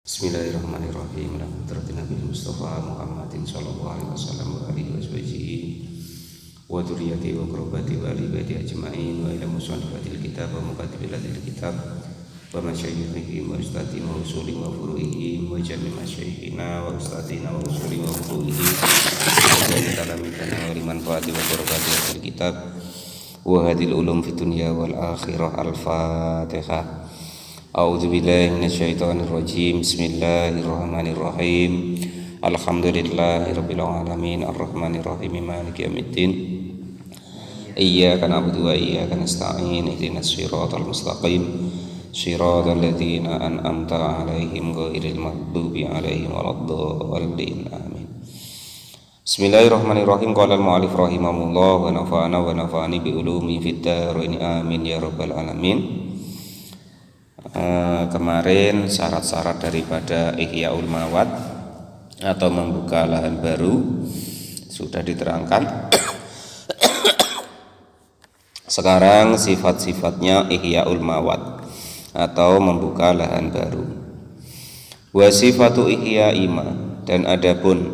Bismillahirrahmanirrahim. Nabi Mustafa Muhammadin sallallahu alaihi wasallam wa alihi washabihi wa dzurriyyati wa qurrabati wa ali baiti ajmain wa ila musannifatil kitab wa mukatibilatil kitab wa masyayikhihi wa ustadi wa usuli wa furu'ihi wa jami masyayikhina wa ustadina wa usuli wa furu'ihi wa jami talamidana wa liman fa'ati wa qurrabati kitab wa hadil ulum fid dunya wal akhirah. Al-Fatihah. A'udzubillahi minasyaitonirrajim. Bismillahirrahmanirrahim. Alhamdulillahirabbil alamin arrahmanirrahim maliki yaumiddin. Iyyaka na'budu wa iyyaka nasta'in. Ihdinas shiratal mustaqim. Shiratal ladzina an'amta 'alaihim ghairil maghdubi 'alaihim waladdallin. Amin. Bismillahirrahmanirrahim. Qala al-mu'allif rahimahullah wa nafa'ana wa nafa'ani bi ulumi fid dharain. Amin ya rabbal alamin. Kemarin syarat-syarat daripada Ihya'ul Mawad atau membuka lahan baru sudah diterangkan. Sekarang sifat-sifatnya Ihya'ul Mawad atau membuka lahan baru. Wasifatu ihya'i ma, dan adapun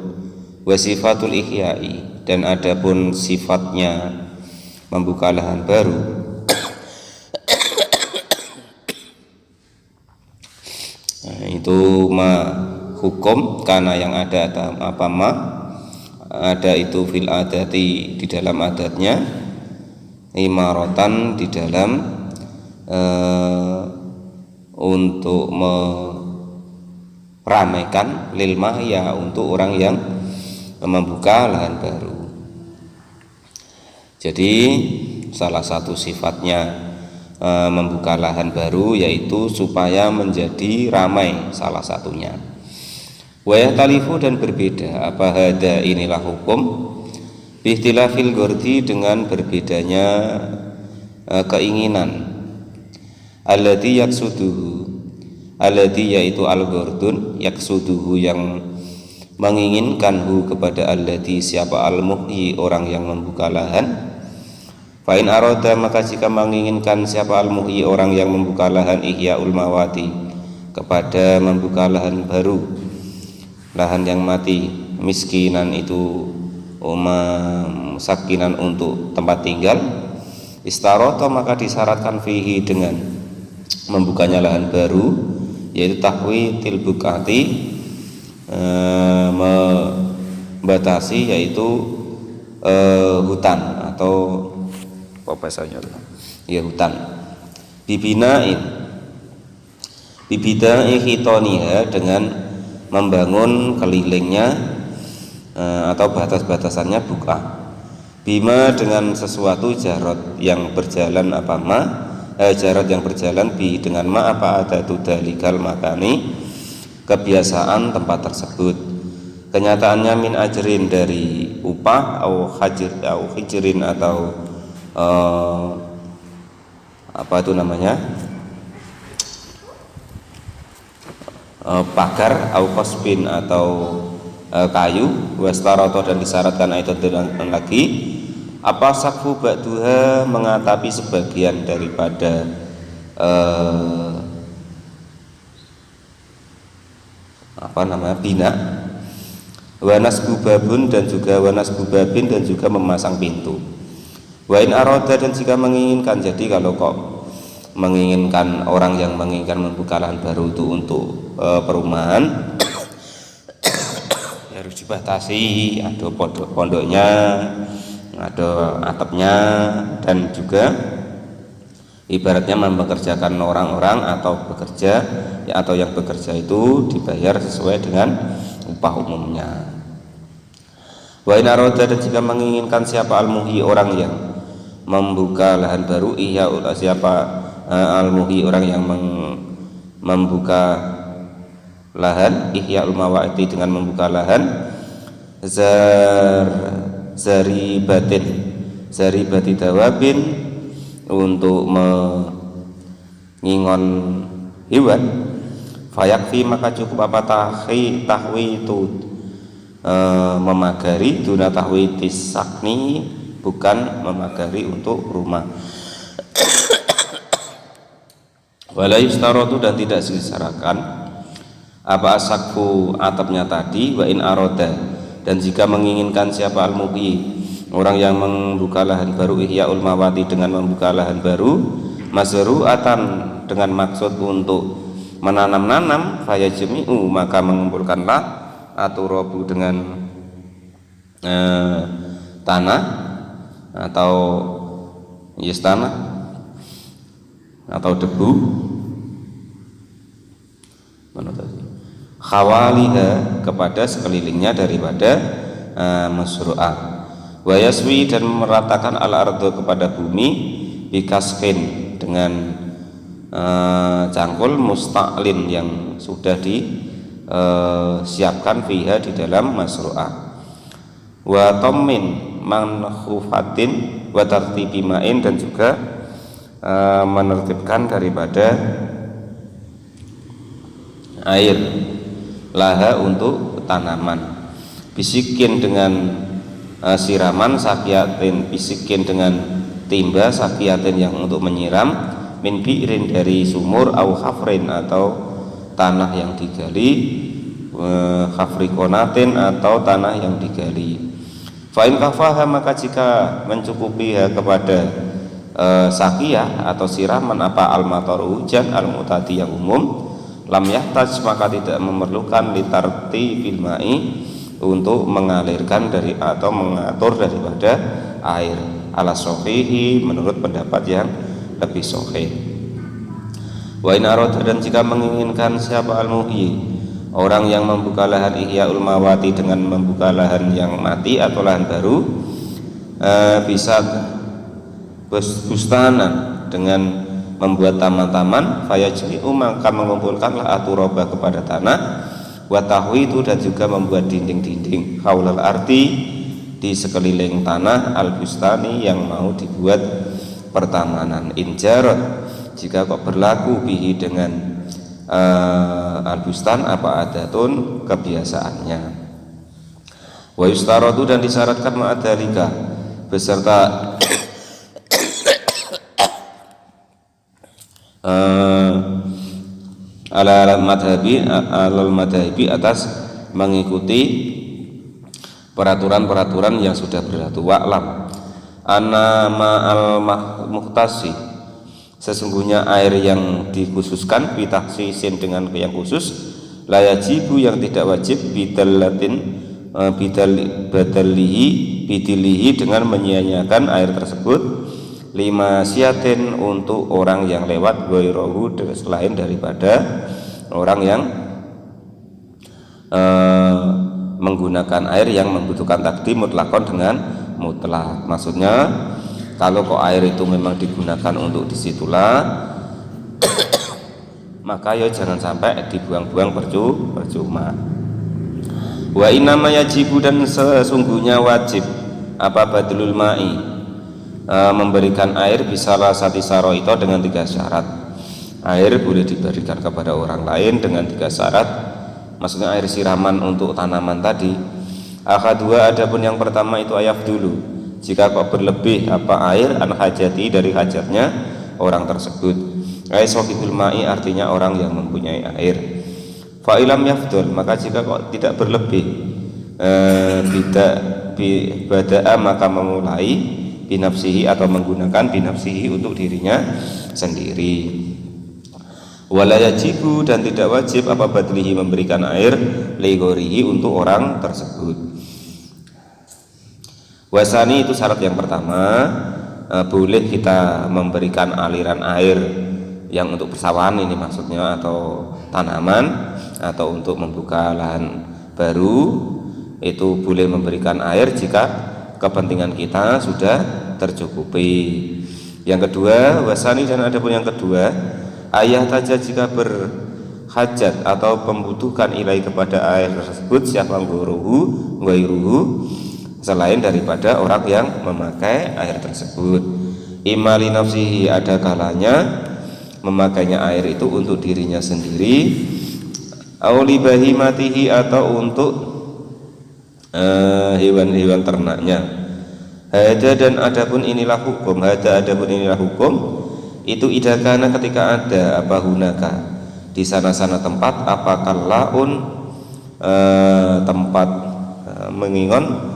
wasifatul ihya'i, dan adapun sifatnya membuka lahan baru. Itu ma hukum karena yang ada apa ma ada itu fil adati di dalam adatnya, imaratan di dalam untuk meramaikan lil mahya untuk orang yang membuka lahan baru. Jadi salah satu sifatnya membuka lahan baru yaitu supaya menjadi ramai, salah satunya. Wa yahtalifu, dan berbeda apa hada inilah hukum bihtilafil gordi, dengan berbedanya keinginan. Alladhi yaksuduhu, alladhi yaitu al-gordun, yaksuduhu yang menginginkanhu kepada alladhi siapa al-muhyi orang yang membuka lahan. Fa'in aroda, maka jika menginginkan siapa al-muhyi orang yang membuka lahan Ihya'ul Mawati kepada membuka lahan baru, lahan yang mati, miskinan itu sakinan untuk tempat tinggal, istaroto maka disyaratkan fihi dengan membukanya lahan baru, yaitu tahwitil bukati, membatasi yaitu hutan atau apa bahasanya ya, hutan. Bibinain bibidai hitoniha, dengan membangun kelilingnya atau batas-batasannya buka. Bima, dengan sesuatu jarot yang berjalan apa ma jarot yang berjalan bi dengan ma apa ada tudalikal makani, kebiasaan tempat tersebut. Kenyataannya min ajrin, dari upah, au hijrin atau apa itu namanya pagar, au kosbin atau kayu, wastaroto, dan disyaratkan itu dengan lagi apa sakfu ba'duha, mengatapi sebagian daripada apa namanya bina, wanas bubabun, dan juga wanas bubabin, dan juga memasang pintu. Wa in aroda, dan jika menginginkan, jadi kalau kok menginginkan orang yang menginginkan membuka lahan baru itu untuk perumahan harus dibatasi, ada pondoknya, ada atapnya, dan juga ibaratnya mempekerjakan orang-orang atau bekerja ya, atau yang bekerja itu dibayar sesuai dengan upah umumnya. Wa in aroda, dan jika menginginkan siapa al-muhyi orang yang membuka lahan baru, iya siapa al-muhyi orang yang membuka lahan, Ihya'ul Mawati dengan membuka lahan, zaribati dawabin, untuk mengingon hewan, fayakfi, maka cukup apa tahwi itu memagari, duna tahwi tisakni, bukan memagari untuk rumah. Wala yustaratu, dan tidak disyaratkan apa asakfu atapnya tadi, wa in aroda, dan jika menginginkan siapa al-muhyi orang yang membuka lahan baru, ihyaul mawati dengan membuka lahan baru, mazru'atan dengan maksud untuk menanam-nanam, fayajmi'u maka mengumpulkanlah aturabu dengan tanah atau tanah atau debu, khawaliha kepada sekelilingnya daripada masru'ah, wa yaswi dan meratakan al-ardu kepada bumi, bikaskin dengan cangkul, musta'lin yang sudah disiapkan fiha di dalam masru'ah, wa tommin manhufatin wa tartibi ma'in, dan juga menertibkan daripada air laha untuk tanaman, bisikin dengan siraman, sakiatin bisikin dengan timba, sakiatin yang untuk menyiram, min bi'rin dari sumur, au khafrin atau tanah yang digali, khafrikonatin atau tanah yang digali. Fa'in kafaha maka jika mencukupiha kepada sakiyah atau siraman apa al-matar hujan al-mutadi yang umum, lam yahtaj maka tidak memerlukan litarti bilma'i untuk mengalirkan dari atau mengatur daripada air, ala sohihi menurut pendapat yang lebih sahih. Wa in arada, dan jika menginginkan siapa al-muhyi orang yang membuka lahan, ihyaul mawati dengan membuka lahan yang mati atau lahan baru, bisa bustanan dengan membuat taman-taman, fayajmi'u maka mengumpulkanlah aturaba kepada tanah, wa tahwitu dan juga membuat dinding-dinding, haulal arti di sekeliling tanah, al-bustani yang mau dibuat pertamanan, injarot jika kok berlaku bihi dengan al-bustan apa adatun kebiasaannya, wa yustaratu dan disyaratkan ma'adhalika beserta alal madhabi atas mengikuti peraturan-peraturan yang sudah berlaku. Wa'lam anna ma'al muhtasi, sesungguhnya air yang dikhususkan, bitakhsisin dengan yang khusus, layajibu yang tidak wajib, bidalihi dengan menyia-nyiakan air tersebut, lima siatin untuk orang yang lewat, goirohu selain daripada orang yang menggunakan air yang membutuhkan takdim mutlakon dengan mutlak. Maksudnya kalau kok air itu memang digunakan untuk disitulah maka ya jangan sampai dibuang-buang percuma. Wa inama yajibu, dan sesungguhnya wajib apa badlul ma'i memberikan air bisalah sati saroito dengan 3 syarat. Air boleh diberikan kepada orang lain dengan 3 syarat, maksudnya air siraman untuk tanaman tadi. Akadua, adapun yang pertama itu ayaf dulu, jika kok berlebih apa air an hajati dari hajatnya orang tersebut, ay sohibul ma'i artinya orang yang mempunyai air. Fa'ilam yafdul, maka jika kok tidak berlebih, bada'a maka memulai binafsihi atau menggunakan binafsihi untuk dirinya sendiri. Wala yajibu, dan tidak wajib apa badlihi memberikan air ligorihi untuk orang tersebut. Wasani itu syarat yang pertama, boleh kita memberikan aliran air yang untuk persawahan ini maksudnya, atau tanaman, atau untuk membuka lahan baru, itu boleh memberikan air jika kepentingan kita sudah tercukupi. Yang kedua, wasani, dan adapun yang kedua, ayah taja jika berhajat atau membutuhkan ilai kepada air tersebut, siapa ghairuhu selain daripada orang yang memakai air tersebut. Imali nafsihi, ada kalanya memakainya air itu untuk dirinya sendiri, auli bahimatihi atau untuk hewan-hewan ternaknya. Hada, dan adapun inilah hukum, itu idakana ketika ada apa hunaka di sana-sana tempat apakah laun tempat mengingon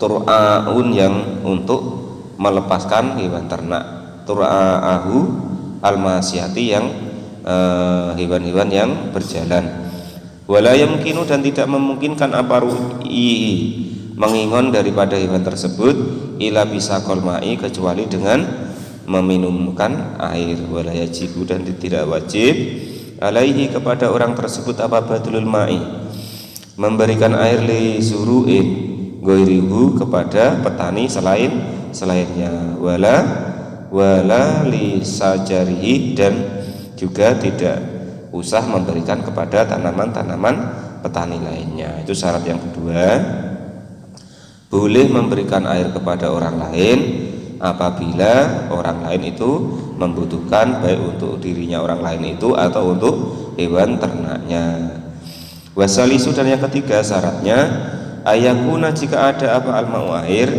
tur'aun yang untuk melepaskan hewan ternak, tur'aahu al-masyati yang hewan-hewan yang berjalan. Wala yamkinu dan tidak memungkinkan apa ru'i mengingon daripada hewan tersebut ila bisa kolmai kecuali dengan meminumkan air. Wala yajibu dan tidak wajib alaihi kepada orang tersebut apa badlul ma'i memberikan air li zuru'in goirihu kepada petani selainnya, wala li sajarihi dan juga tidak usah memberikan kepada tanaman-tanaman petani lainnya. Itu syarat yang kedua. Boleh memberikan air kepada orang lain apabila orang lain itu membutuhkan, baik untuk dirinya orang lain itu atau untuk hewan ternaknya. Wasalisu dan yang ketiga syaratnya ayakuna jika ada apa alma'u air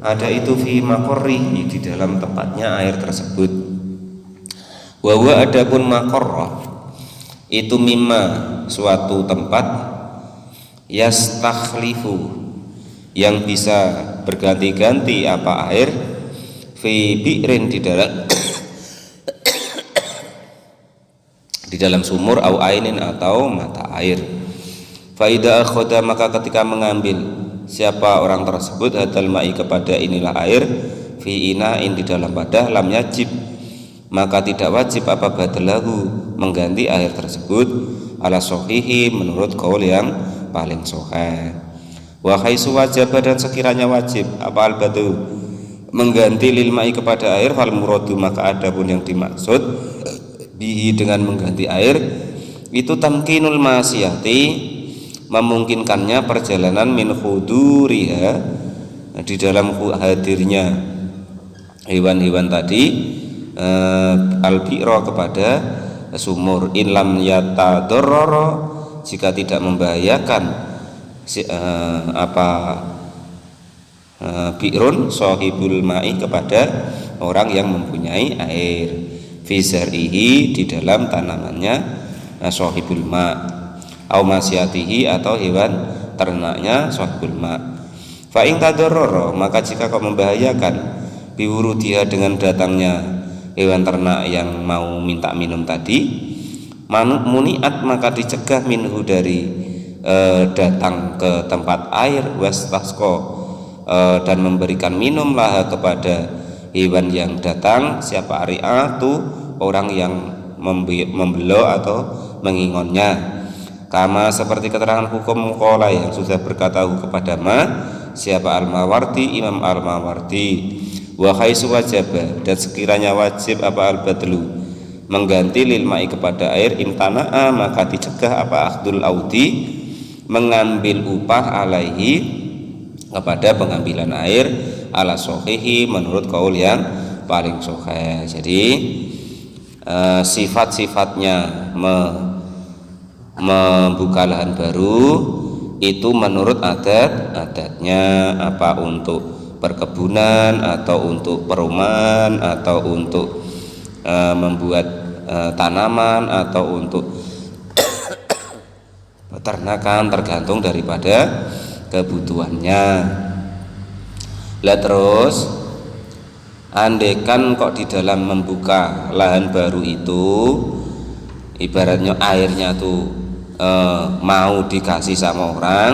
ada itu fi makorri di dalam tempatnya air tersebut. Wawa adapun makorroh itu mimma suatu tempat yastakhlifu yang bisa berganti-ganti apa air fi bi'rin di dalam sumur au ainin atau mata air. Faida akhoda maka ketika mengambil siapa orang tersebut hadal ma'i kepada inilah air fi ina'in di dalam wadah lam yajib maka tidak wajib apa badalahu mengganti air tersebut ala sohihi menurut qaul yang paling sahih. Wa khaisu wajib dan sekiranya wajib apa al badu mengganti lil ma'i kepada air fal muradu maka adapun yang dimaksud bihi dengan mengganti air itu tamkinul masiyati memungkinkannya perjalanan min khuduriha di dalam hadirnya hewan-hewan tadi al-bi'ra kepada sumur in lam yatadarrara jika tidak membahayakan bi'run sahibul ma'i kepada orang yang mempunyai air fi zar'ihi di dalam tanamannya sahibul ma' au masyatihi atau hewan ternaknya sahibul ma'. Fa in tadarrara maka jika kau membahayakan biwurudiha dengan datangnya hewan ternak yang mau minta minum tadi muniat maka dicegah minhu dari datang ke tempat air wastasqa dan memberikan minum lah kepada hewan yang datang siapa ari'atu orang yang membelo atau mengingonnya kama seperti keterangan hukum muqala yang sudah berkata kepada siapa al-Mawardi Imam al-Mawardi wa khaisu wajaba dan sekiranya wajib apa al-badlu mengganti lil ma'i kepada air imtana'a maka dicegah apa akhdul audi mengambil upah alaihi kepada pengambilan air ala sohihi menurut kaul yang paling sahih. Jadi sifat-sifatnya membuka lahan baru itu menurut adatnya apa untuk perkebunan atau untuk perumahan atau untuk membuat tanaman atau untuk peternakan tergantung daripada kebutuhannya. Lah terus andekan kok di dalam membuka lahan baru itu ibaratnya airnya tuh mau dikasih sama orang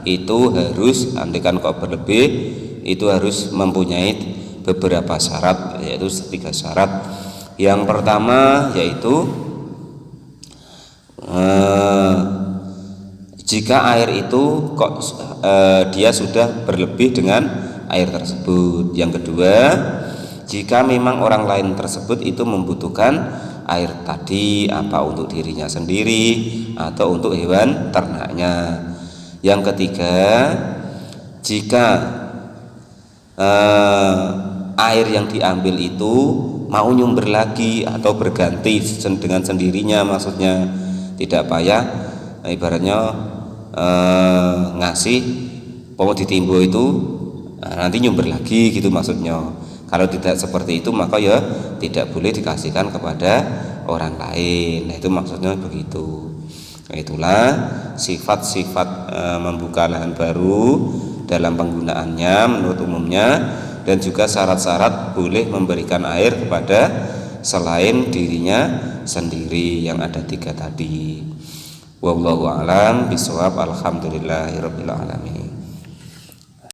itu harus andekan kok berlebih itu harus mempunyai beberapa syarat yaitu 3 syarat. Yang pertama yaitu jika air itu kok dia sudah berlebih dengan air tersebut. Yang kedua jika memang orang lain tersebut itu membutuhkan air tadi apa untuk dirinya sendiri atau untuk hewan ternaknya. Yang ketiga jika air yang diambil itu mau nyumber lagi atau berganti dengan sendirinya maksudnya tidak payah ibaratnya ngasih mau ditimbo itu nanti nyumber lagi gitu maksudnya. Kalau tidak seperti itu maka ya tidak boleh dikasihkan kepada orang lain. Nah, itu maksudnya begitu. Nah, itulah sifat-sifat membuka lahan baru dalam penggunaannya menurut umumnya, dan juga syarat-syarat boleh memberikan air kepada selain dirinya sendiri yang ada 3 tadi. Wallahu a'lam bishawab. Alhamdulillahirabbil alamin.